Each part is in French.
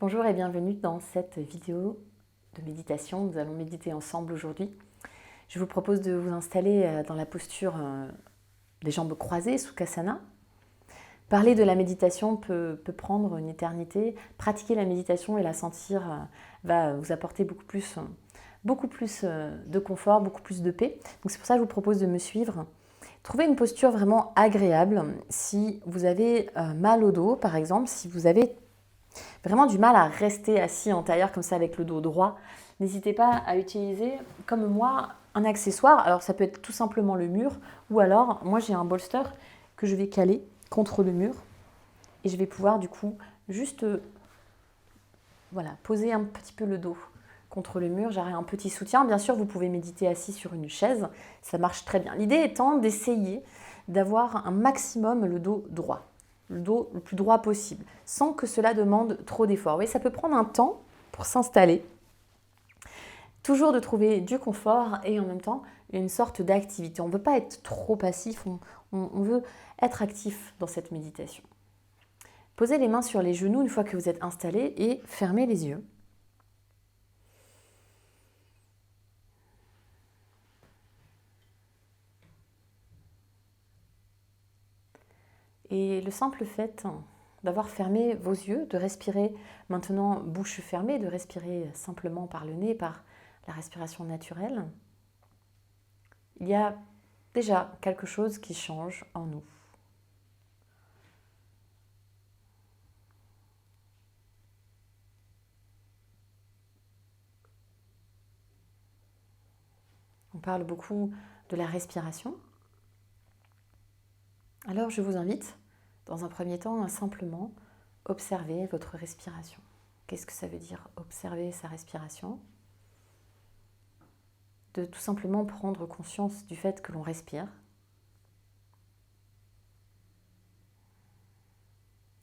Bonjour et bienvenue dans cette vidéo de méditation. Nous allons méditer ensemble aujourd'hui. Je vous propose de vous installer dans la posture des jambes croisées, Sukhasana. Parler de la méditation peut prendre une éternité. Pratiquer la méditation et la sentir va vous apporter beaucoup plus de confort, beaucoup plus de paix. Donc c'est pour ça que je vous propose de me suivre. Trouvez une posture vraiment agréable. Si vous avez mal au dos, par exemple, si vous avez vraiment du mal à rester assis en tailleur comme ça avec le dos droit, n'hésitez pas à utiliser, comme moi, un accessoire. Alors ça peut être tout simplement le mur, ou alors moi j'ai un bolster que je vais caler contre le mur et je vais pouvoir du coup juste poser un petit peu le dos contre le mur. J'aurai un petit soutien. Bien sûr, vous pouvez méditer assis sur une chaise, ça marche très bien. L'idée étant d'essayer d'avoir un maximum le dos droit, le dos le plus droit possible, sans que cela demande trop d'efforts. Oui, ça peut prendre un temps pour s'installer, toujours de trouver du confort et en même temps une sorte d'activité. On ne veut pas être trop passif, on veut être actif dans cette méditation. Posez les mains sur les genoux une fois que vous êtes installé et fermez les yeux. Et le simple fait d'avoir fermé vos yeux, de respirer maintenant bouche fermée, de respirer simplement par le nez, par la respiration naturelle, il y a déjà quelque chose qui change en nous. On parle beaucoup de la respiration. Alors je vous invite, dans un premier temps, à simplement observer votre respiration. Qu'est-ce que ça veut dire observer sa respiration ? De tout simplement prendre conscience du fait que l'on respire,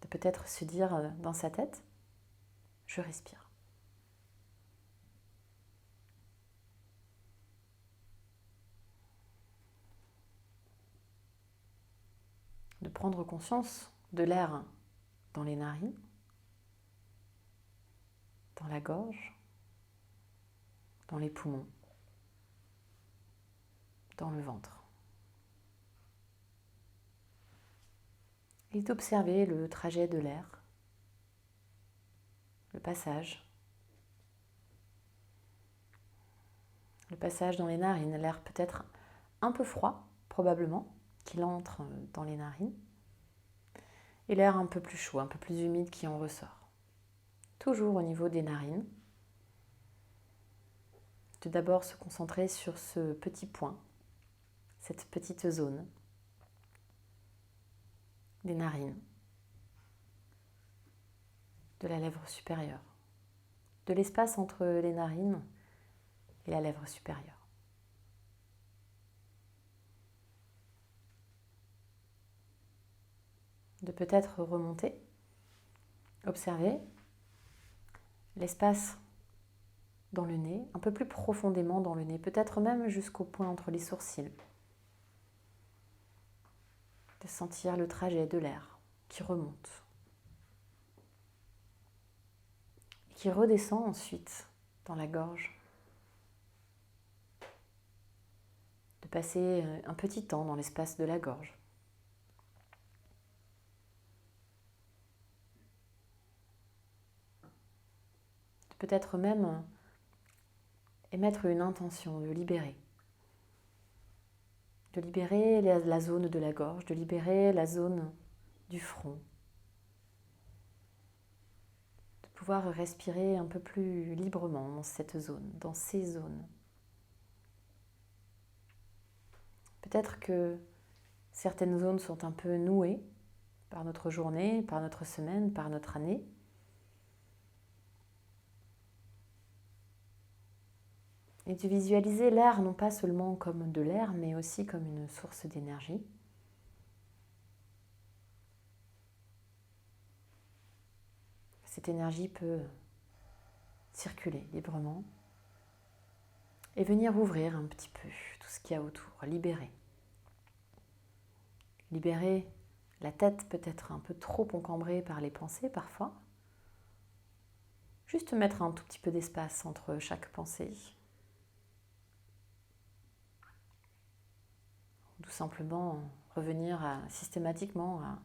de peut-être se dire dans sa tête, je respire. De prendre conscience de l'air dans les narines, dans la gorge, dans les poumons, dans le ventre. Et d'observer le trajet de l'air, le passage dans les narines, l'air peut-être un peu froid, probablement, qu'il entre dans les narines, et l'air un peu plus chaud, un peu plus humide qui en ressort. Toujours au niveau des narines. De d'abord se concentrer sur ce petit point, cette petite zone des narines, de la lèvre supérieure, de l'espace entre les narines et la lèvre supérieure. De peut-être remonter, observer l'espace dans le nez, un peu plus profondément dans le nez, peut-être même jusqu'au point entre les sourcils. De sentir le trajet de l'air qui remonte, qui redescend ensuite dans la gorge. De passer un petit temps dans l'espace de la gorge. De peut-être même émettre une intention de libérer. De libérer la zone de la gorge, de libérer la zone du front. De pouvoir respirer un peu plus librement dans cette zone, dans ces zones. Peut-être que certaines zones sont un peu nouées par notre journée, par notre semaine, par notre année. Et de visualiser l'air non pas seulement comme de l'air, mais aussi comme une source d'énergie. Cette énergie peut circuler librement et venir ouvrir un petit peu tout ce qu'il y a autour, libérer. Libérer la tête peut-être un peu trop encombrée par les pensées parfois. Juste mettre un tout petit peu d'espace entre chaque pensée. Tout simplement revenir systématiquement à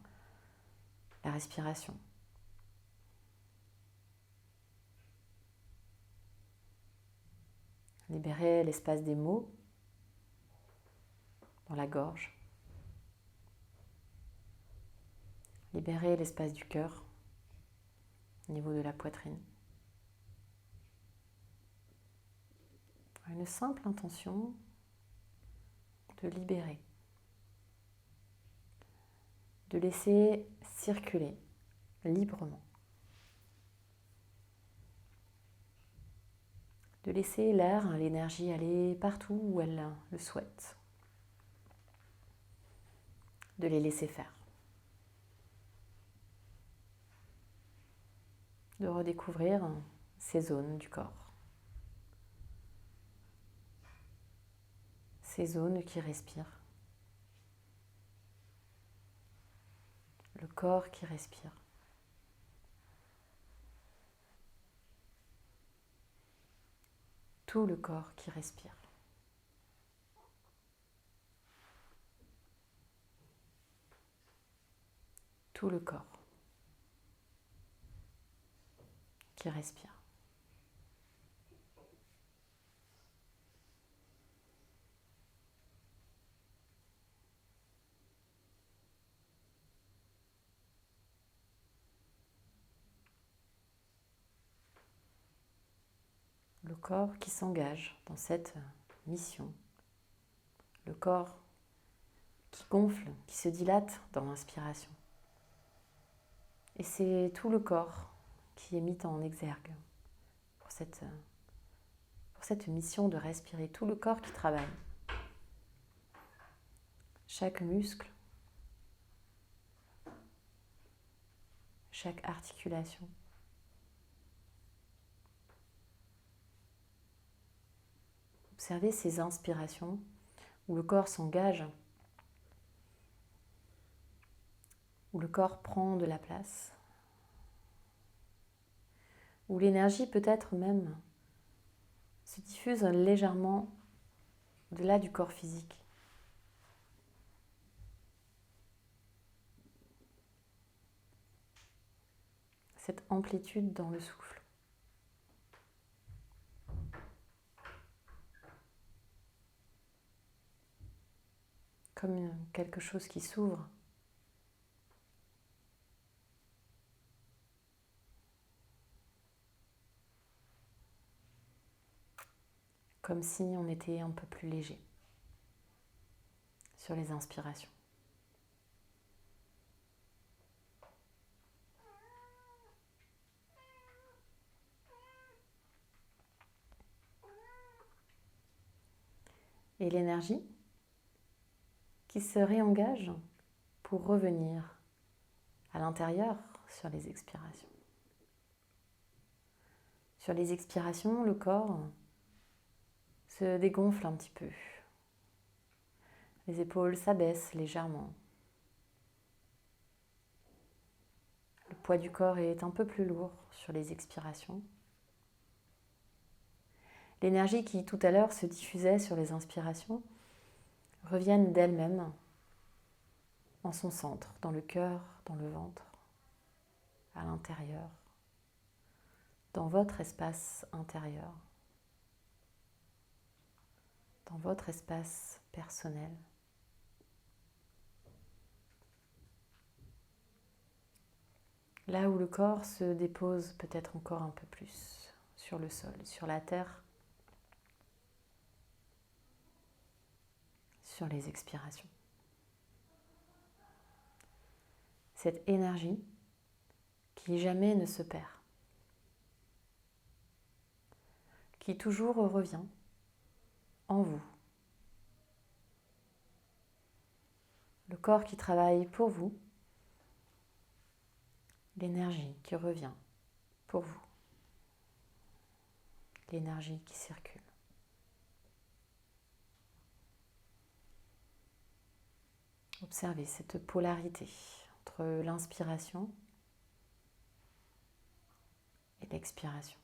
la respiration. Libérer l'espace des mots dans la gorge. Libérer l'espace du cœur au niveau de la poitrine. Une simple intention de libérer, de laisser circuler librement, de laisser l'air, l'énergie aller partout où elle le souhaite, de les laisser faire, de redécouvrir ces zones du corps, ces zones qui respirent, le corps qui respire. Tout le corps qui respire. Tout le corps qui respire. Le corps qui s'engage dans cette mission. Le corps qui gonfle, qui se dilate dans l'inspiration. Et c'est tout le corps qui est mis en exergue pour cette mission de respirer. Tout le corps qui travaille. Chaque muscle, chaque articulation. Observez ces inspirations où le corps s'engage, où le corps prend de la place, où l'énergie peut-être même se diffuse légèrement au-delà du corps physique. Cette amplitude dans le souffle. Comme quelque chose qui s'ouvre. Comme si on était un peu plus léger sur les inspirations. Et l'énergie qui se réengage pour revenir à l'intérieur sur les expirations. Sur les expirations, le corps se dégonfle un petit peu. Les épaules s'abaissent légèrement. Le poids du corps est un peu plus lourd sur les expirations. L'énergie qui tout à l'heure se diffusait sur les inspirations reviennent d'elle-même en son centre, dans le cœur, dans le ventre, à l'intérieur, dans votre espace intérieur, dans votre espace personnel. Là où le corps se dépose peut-être encore un peu plus sur le sol, sur la terre, sur les expirations. Cette énergie qui jamais ne se perd, qui toujours revient en vous. Le corps qui travaille pour vous, l'énergie qui revient pour vous, l'énergie qui circule. Observez cette polarité entre l'inspiration et l'expiration.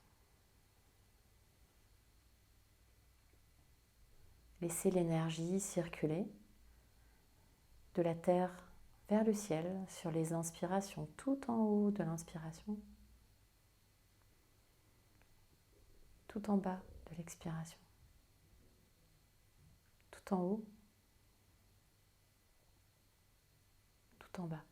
Laissez l'énergie circuler de la terre vers le ciel sur les inspirations, tout en haut de l'inspiration, tout en bas de l'expiration, tout en haut, tout en bas.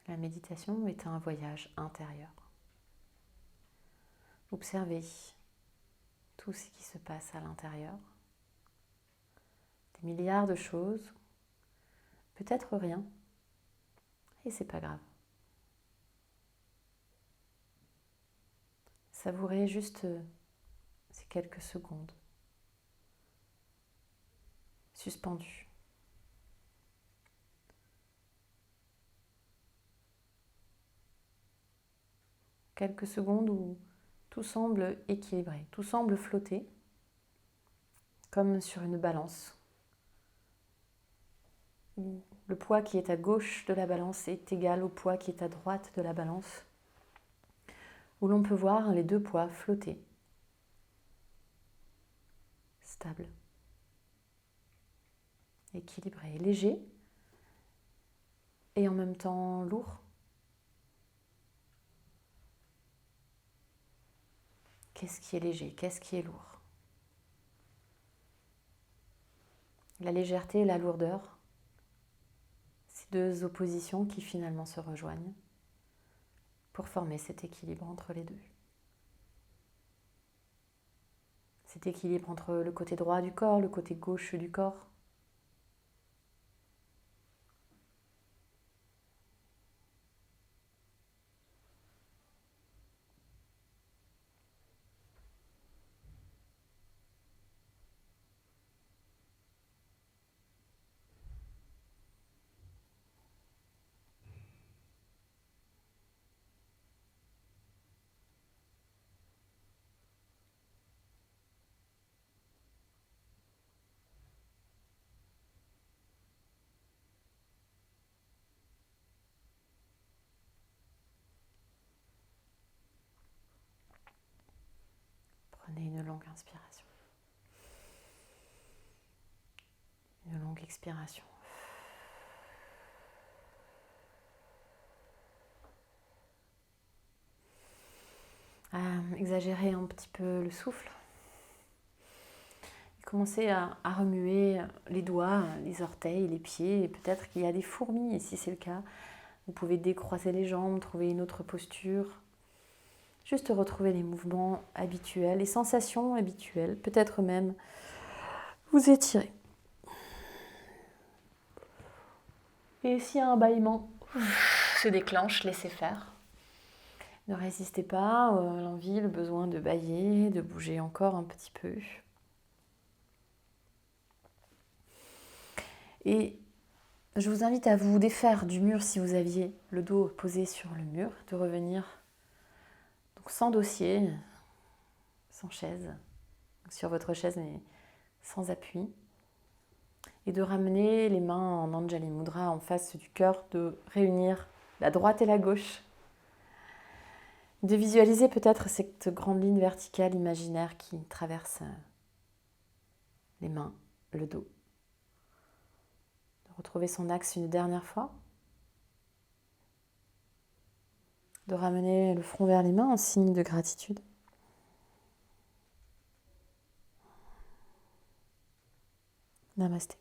La méditation est un voyage intérieur. Observez tout ce qui se passe à l'intérieur. Des milliards de choses, peut-être rien, et c'est pas grave. Savourez juste ces quelques secondes, suspendues. Quelques secondes où tout semble équilibré, tout semble flotter, comme sur une balance. Le poids qui est à gauche de la balance est égal au poids qui est à droite de la balance, où l'on peut voir les deux poids flotter, stables, équilibrés, légers et en même temps lourds. Qu'est-ce qui est léger? Qu'est-ce qui est lourd? La légèreté et la lourdeur, ces deux oppositions qui finalement se rejoignent pour former cet équilibre entre les deux. Cet équilibre entre le côté droit du corps, le côté gauche du corps. Prenez une longue inspiration. Une longue expiration. Exagérez un petit peu le souffle. Commencez à remuer les doigts, les orteils, les pieds. Et peut-être qu'il y a des fourmis, et si c'est le cas, vous pouvez décroiser les jambes, trouver une autre posture. Juste retrouver les mouvements habituels, les sensations habituelles. Peut-être même vous étirer. Et s'il y a un bâillement se déclenche, laissez faire. Ne résistez pas à l'envie, le besoin de bâiller, de bouger encore un petit peu. Et je vous invite à vous défaire du mur si vous aviez le dos posé sur le mur, de revenir donc sans dossier, sans chaise, sur votre chaise mais sans appui. Et de ramener les mains en Anjali Mudra en face du cœur, de réunir la droite et la gauche. De visualiser peut-être cette grande ligne verticale imaginaire qui traverse les mains, le dos. De retrouver son axe une dernière fois. De ramener le front vers les mains en signe de gratitude. Namasté.